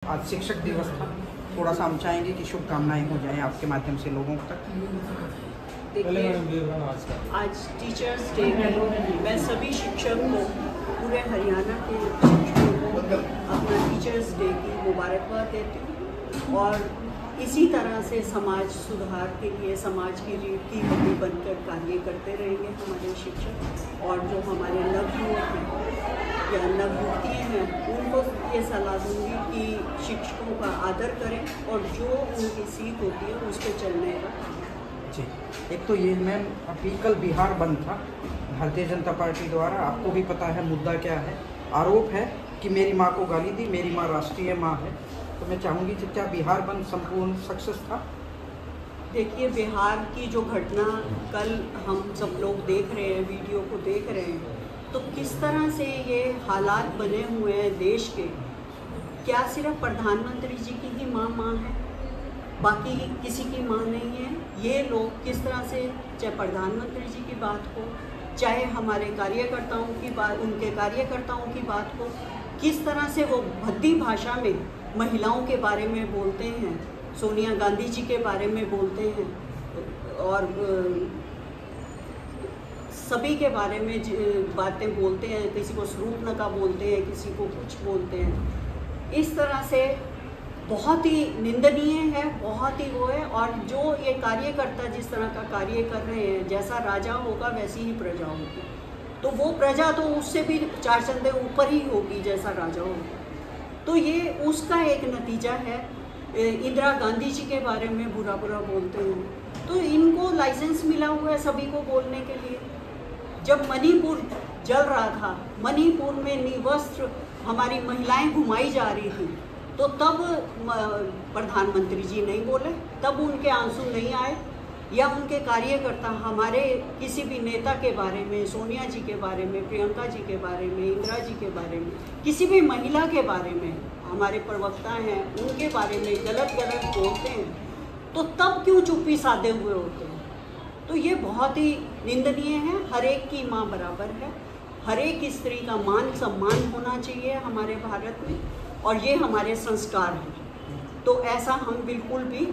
आज शिक्षक दिवस था, थोड़ा सा हम चाहेंगे कि शुभकामनाएं हो जाएं आपके माध्यम से लोगों तक। देखिए, आज टीचर्स डे की मैं सभी शिक्षक को, पूरे हरियाणा के शिक्षकों को अपना टीचर्स डे की मुबारकबाद देती हूँ। और इसी तरह से समाज सुधार के लिए समाज की रीढ़ की हड्डी बनकर कार्य करते रहेंगे हमारे शिक्षक। और जो हमारे नवयुवक हैं या नवयुवतियाँ हैं, उनको ये सलाह दूँगी कि शिक्षकों का आदर करें और जो उनकी सीख होती है उस पर चलने का। जी, एक तो ये मैम अभी कल बिहार बंद था भारतीय जनता पार्टी द्वारा, आपको भी पता है मुद्दा क्या है। आरोप है कि मेरी माँ को गाली दी, मेरी माँ राष्ट्रीय माँ है। तो मैं चाहूँगी कि क्या बिहार बंद संपूर्ण सक्सेस था? देखिए, बिहार की जो घटना कल हम सब लोग देख रहे हैं, वीडियो को देख रहे हैं, तो किस तरह से ये हालात बने हुए हैं देश के। क्या सिर्फ प्रधानमंत्री जी की ही माँ है, बाकी किसी की माँ नहीं है? ये लोग किस तरह से, चाहे प्रधानमंत्री जी की बात हो, चाहे हमारे कार्यकर्ताओं की बात, उनके कार्यकर्ताओं की बात हो, किस तरह से वो भद्दी भाषा में महिलाओं के बारे में बोलते हैं, सोनिया गांधी जी के बारे में बोलते हैं और सभी के बारे में बातें बोलते हैं। किसी को स्वरूपनका बोलते हैं, किसी को कुछ बोलते हैं। इस तरह से बहुत ही निंदनीय है, बहुत ही वो है। और जो ये कार्यकर्ता जिस तरह का कार्य कर रहे हैं, जैसा राजा होगा वैसी ही प्रजा होगी, तो वो प्रजा तो उससे भी चार चंदे ऊपर ही होगी जैसा राजा होगा। तो ये उसका एक नतीजा है। इंदिरा गांधी जी के बारे में बुरा बोलते हैं, तो इनको लाइसेंस मिला हुआ है सभी को बोलने के लिए। जब मणिपुर जल रहा था, मणिपुर में निवस्त्र हमारी महिलाएं घुमाई जा रही थी, तो तब प्रधानमंत्री जी नहीं बोले, तब उनके आंसू नहीं आए। या उनके कार्यकर्ता हमारे किसी भी नेता के बारे में, सोनिया जी के बारे में, प्रियंका जी के बारे में, इंदिरा जी के बारे में, किसी भी महिला के बारे में, हमारे प्रवक्ता हैं उनके बारे में गलत बोलते हैं, तो तब क्यों चुप्पी साधे हुए होते हैं? तो ये बहुत ही निंदनीय है। हर एक की माँ बराबर है, हर एक स्त्री का मान सम्मान होना चाहिए हमारे भारत में, और ये हमारे संस्कार हैं। तो ऐसा हम बिल्कुल भी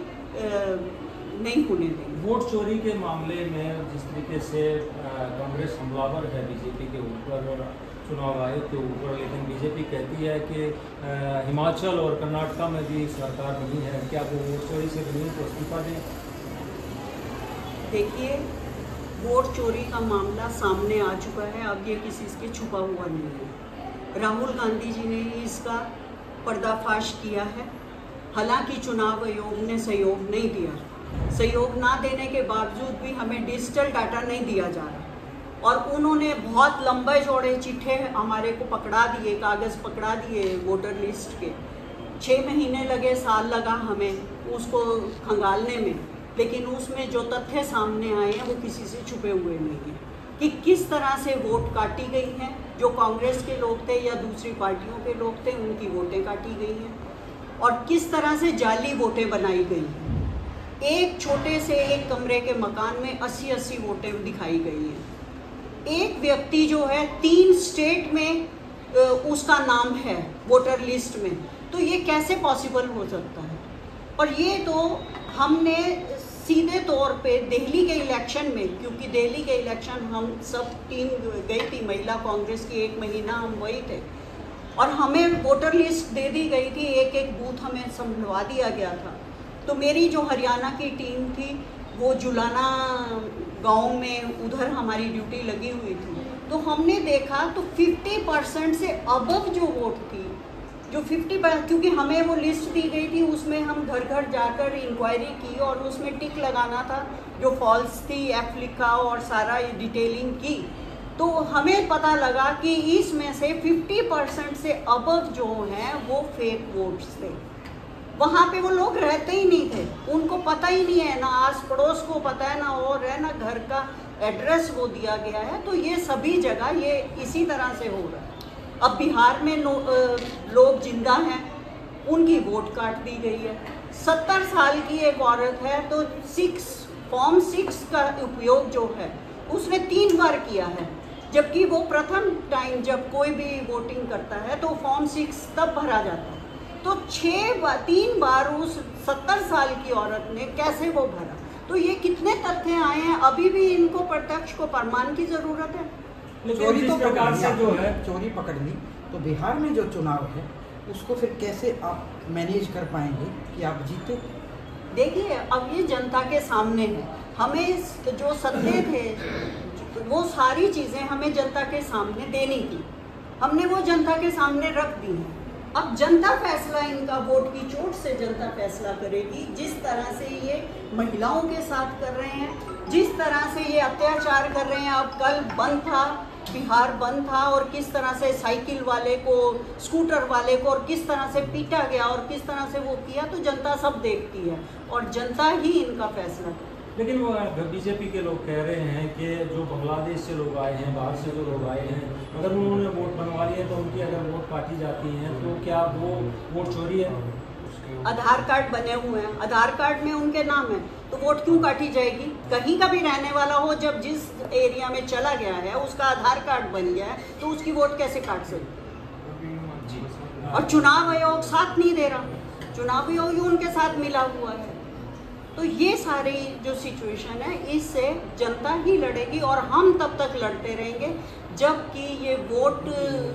नहीं होने देंगे। वोट चोरी के मामले में जिस तरीके से कांग्रेस हमलावर है बीजेपी के ऊपर और चुनाव आयोग के ऊपर, लेकिन बीजेपी कहती है कि हिमाचल और कर्नाटका में भी सरकार नहीं है, क्या वो वोट चोरी से नहीं तो इस्तीफा दें? देखिए, वोट चोरी का मामला सामने आ चुका है, अब ये किसी के छुपा हुआ नहीं है। राहुल गांधी जी ने इसका पर्दाफाश किया है। हालांकि चुनाव आयोग ने सहयोग नहीं दिया, सहयोग ना देने के बावजूद भी हमें डिजिटल डाटा नहीं दिया जा रहा, और उन्होंने बहुत लंबे चौड़े चिट्ठे हमारे को पकड़ा दिए, कागज़ पकड़ा दिए वोटर लिस्ट के। 6 महीने लगे, साल लगा हमें उसको खंगालने में, लेकिन उसमें जो तथ्य सामने आए हैं वो किसी से छुपे हुए नहीं हैं कि किस तरह से वोट काटी गई हैं। जो कांग्रेस के लोग थे या दूसरी पार्टियों के लोग थे, उनकी वोटें काटी गई हैं, और किस तरह से जाली वोटें बनाई गई हैं। एक छोटे से एक कमरे के मकान में 80 वोटें दिखाई गई हैं। एक व्यक्ति जो है 3 स्टेट में उसका नाम है वोटर लिस्ट में, तो ये कैसे पॉसिबल हो सकता है? और ये तो हमने सीधे तौर पे दिल्ली के इलेक्शन में, क्योंकि दिल्ली के इलेक्शन हम सब टीम गई थी महिला कांग्रेस की, 1 महीना हम वही थे, और हमें वोटर लिस्ट दे दी गई थी, एक बूथ हमें संभलवा दिया गया था। तो मेरी जो हरियाणा की टीम थी वो जुलाना गांव में, उधर हमारी ड्यूटी लगी हुई थी, तो हमने देखा तो 50% से अबव जो वोट थी, जो 50%, क्योंकि हमें वो लिस्ट दी गई थी, उसमें हम घर घर जाकर इंक्वायरी की और उसमें टिक लगाना था जो फॉल्स थी, F लिखा और सारा डिटेलिंग की। तो हमें पता लगा कि इसमें से 50% से अबव जो हैं वो फेक वोट्स थे। वहाँ पे वो लोग रहते ही नहीं थे, उनको पता ही नहीं है, ना आस पड़ोस को पता है, ना और है, ना घर का एड्रेस वो दिया गया है। तो ये सभी जगह ये इसी तरह से हो रहा है। अब बिहार में लोग जिंदा हैं, उनकी वोट काट दी गई है। 70 साल की एक औरत है, तो फॉर्म 6 का उपयोग जो है उसने 3 बार किया है, जबकि वो प्रथम टाइम जब कोई भी वोटिंग करता है तो फॉर्म 6 तब भरा जाता है। तो 3 बार उस 70 साल की औरत ने कैसे वो भरा? तो ये कितने तथ्य आए हैं, अभी भी इनको प्रत्यक्ष को प्रमाण की जरूरत है। चोरी तो प्रकार से जो है चोरी पकड़ ली, तो बिहार में जो चुनाव है उसको फिर कैसे आप मैनेज कर पाएंगे कि आप जीते? देखिए, अब ये जनता के सामने है, हमें जो सत्य थे वो सारी चीज़ें हमें जनता के सामने देनी थी, हमने वो जनता के सामने रख दी है। अब जनता फैसला, इनका वोट की चोट से जनता फैसला करेगी। जिस तरह से ये महिलाओं के साथ कर रहे हैं, जिस तरह से ये अत्याचार कर रहे हैं, अब कल बंद था, बिहार बंद था, और किस तरह से साइकिल वाले को, स्कूटर वाले को और किस तरह से पीटा गया और किस तरह से वो किया, तो जनता सब देखती है और जनता ही इनका फैसला करे। लेकिन वो बीजेपी के लोग कह रहे हैं कि जो बांग्लादेश से लोग आए हैं, बाहर से जो लोग आए हैं, अगर उन्होंने वोट बनवा लिए तो उनकी अगर वोट काटी जाती है तो क्या वो वोट चोरी है? आधार कार्ड बने हुए हैं, आधार कार्ड में उनके नाम है, तो वोट क्यों काटी जाएगी? कहीं का भी रहने वाला हो, जब जिस एरिया में चला गया है उसका आधार कार्ड बन गया है, तो उसकी वोट कैसे काट सकते? और चुनाव आयोग साथ नहीं दे रहा, चुनाव आयोग उनके साथ मिला हुआ है। तो ये सारी जो सिचुएशन है, इससे जनता ही लड़ेगी और हम तब तक लड़ते रहेंगे जब कि ये वोट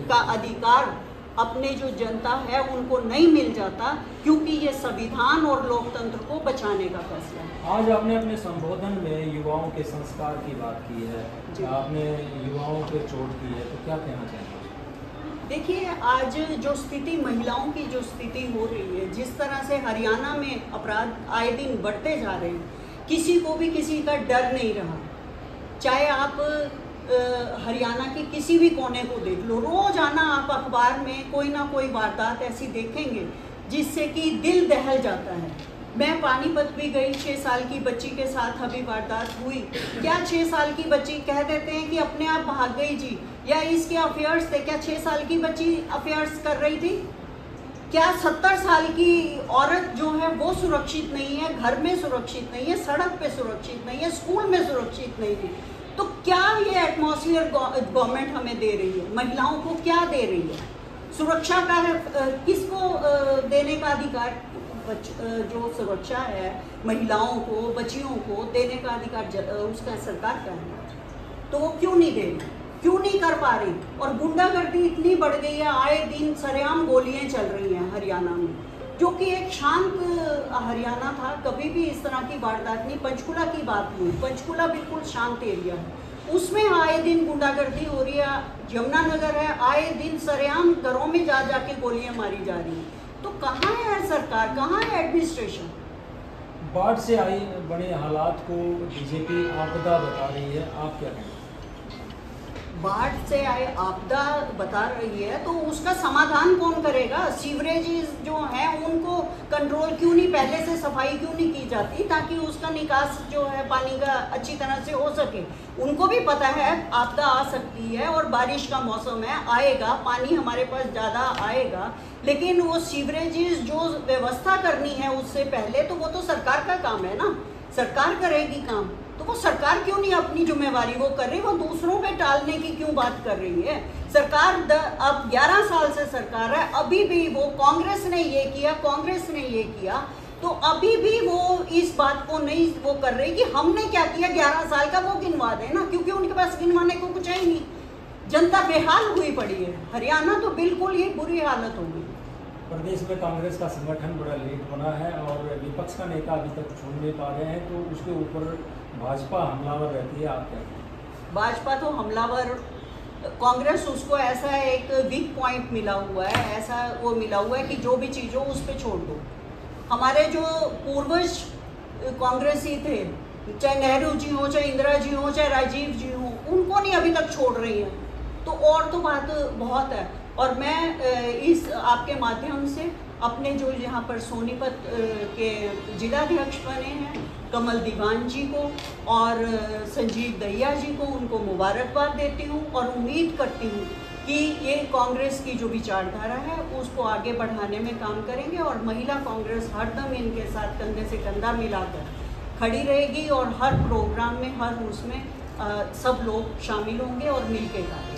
का अधिकार अपने जो जनता है उनको नहीं मिल जाता, क्योंकि ये संविधान और लोकतंत्र को बचाने का फैसला है। आज आपने अपने संबोधन में युवाओं के संस्कार की बात की है, आपने युवाओं पे चोट की है, तो क्या कहना चाहेंगे? देखिए, आज जो स्थिति, महिलाओं की जो स्थिति हो रही है, जिस तरह से हरियाणा में अपराध आए दिन बढ़ते जा रहे हैं, किसी को भी किसी का डर नहीं रहा। चाहे आप हरियाणा के किसी भी कोने को देख लो, रोजाना आप अखबार में कोई ना कोई वारदात ऐसी देखेंगे जिससे कि दिल दहल जाता है। मैं पानीपत भी गई, 6 साल की बच्ची के साथ अभी वारदात हुई। क्या 6 साल की बच्ची कह देते हैं कि अपने आप भाग गई जी, या इसके अफेयर्स थे? क्या 6 साल की बच्ची अफेयर्स कर रही थी? क्या 70 साल की औरत जो है वो सुरक्षित नहीं है, घर में सुरक्षित नहीं है, सड़क पे सुरक्षित नहीं है, स्कूल में सुरक्षित नहीं थी? तो क्या ये एटमॉस्फेयर गवर्नमेंट हमें दे रही है? महिलाओं को क्या दे रही है? सुरक्षा का किसको देने का अधिकार? जो सुरक्षा है महिलाओं को, बच्चियों को देने का अधिकार उसका सरकार का है, तो वो क्यों नहीं दे रही, क्यों नहीं कर पा रही? और गुंडागर्दी इतनी बढ़ गई है, आए दिन सरेआम गोलियां चल रही हैं हरियाणा में, जो कि एक शांत हरियाणा था, कभी भी इस तरह की वारदात नहीं। पंचकुला की बात हुई, पंचकुला बिल्कुल शांत एरिया है, उसमें आए दिन गुंडागर्दी हो रही है। यमुनानगर है, आए दिन सरेआम घरों में जा जाके गोलियां मारी जा रही हैं। तो कहाँ है सरकार, कहाँ है एडमिनिस्ट्रेशन? बाढ़ से आई बड़े हालात को बीजेपी आपदा बता रही है, आप क्या कहेंगे? बाढ़ से आए आपदा बता रही है, तो उसका समाधान कौन करेगा? सीवरेजेस जो हैं उनको कंट्रोल क्यों नहीं, पहले से सफाई क्यों नहीं की जाती, ताकि उसका निकास जो है पानी का अच्छी तरह से हो सके? उनको भी पता है आपदा आ सकती है और बारिश का मौसम है, आएगा, पानी हमारे पास ज़्यादा आएगा, लेकिन वो सीवरेजेस जो व्यवस्था करनी है उससे पहले, तो वो तो सरकार का काम है ना, सरकार करेगी काम। तो वो सरकार क्यों नहीं अपनी जिम्मेवारी वो कर रही, वो दूसरों पे टालने की क्यों बात कर रही है? सरकार अब 11 साल से सरकार है, अभी भी वो कांग्रेस ने ये किया, कांग्रेस ने ये किया, तो अभी भी वो इस बात को नहीं वो कर रही कि हमने क्या किया 11 साल का, वो गिनवा दे ना, क्योंकि उनके पास गिनवाने को कुछ है ही नहीं। जनता बेहाल हुई पड़ी है, हरियाणा तो बिल्कुल ही बुरी हालत हो गई। प्रदेश में कांग्रेस का संगठन बड़ा लेट बना है और विपक्ष का नेता अभी तक चुन नहीं पा रहे हैं, तो उसके ऊपर भाजपा हमलावर रहती है, आप क्या कहेंगे? भाजपा तो हमलावर, कांग्रेस उसको ऐसा एक वीक पॉइंट मिला हुआ है, ऐसा वो मिला हुआ है कि जो भी चीज़ हो उस पर छोड़ दो। हमारे जो पूर्वज कांग्रेसी थे, चाहे नेहरू जी हो, चाहे इंदिरा जी हो, चाहे राजीव जी हो, उनको नहीं अभी तक छोड़ रही है, तो और तो बात बहुत है। और मैं इस आपके माध्यम से अपने जो यहाँ पर सोनीपत के जिलाध्यक्ष बने हैं कमल दीवान जी को और संजीव दहिया जी को, उनको मुबारकबाद देती हूँ और उम्मीद करती हूँ कि ये कांग्रेस की जो विचारधारा है उसको आगे बढ़ाने में काम करेंगे और महिला कांग्रेस हरदम इनके साथ कंधे से कंधा मिलाकर खड़ी रहेगी और हर प्रोग्राम में, हर उसमें सब लोग शामिल होंगे और मिल के काम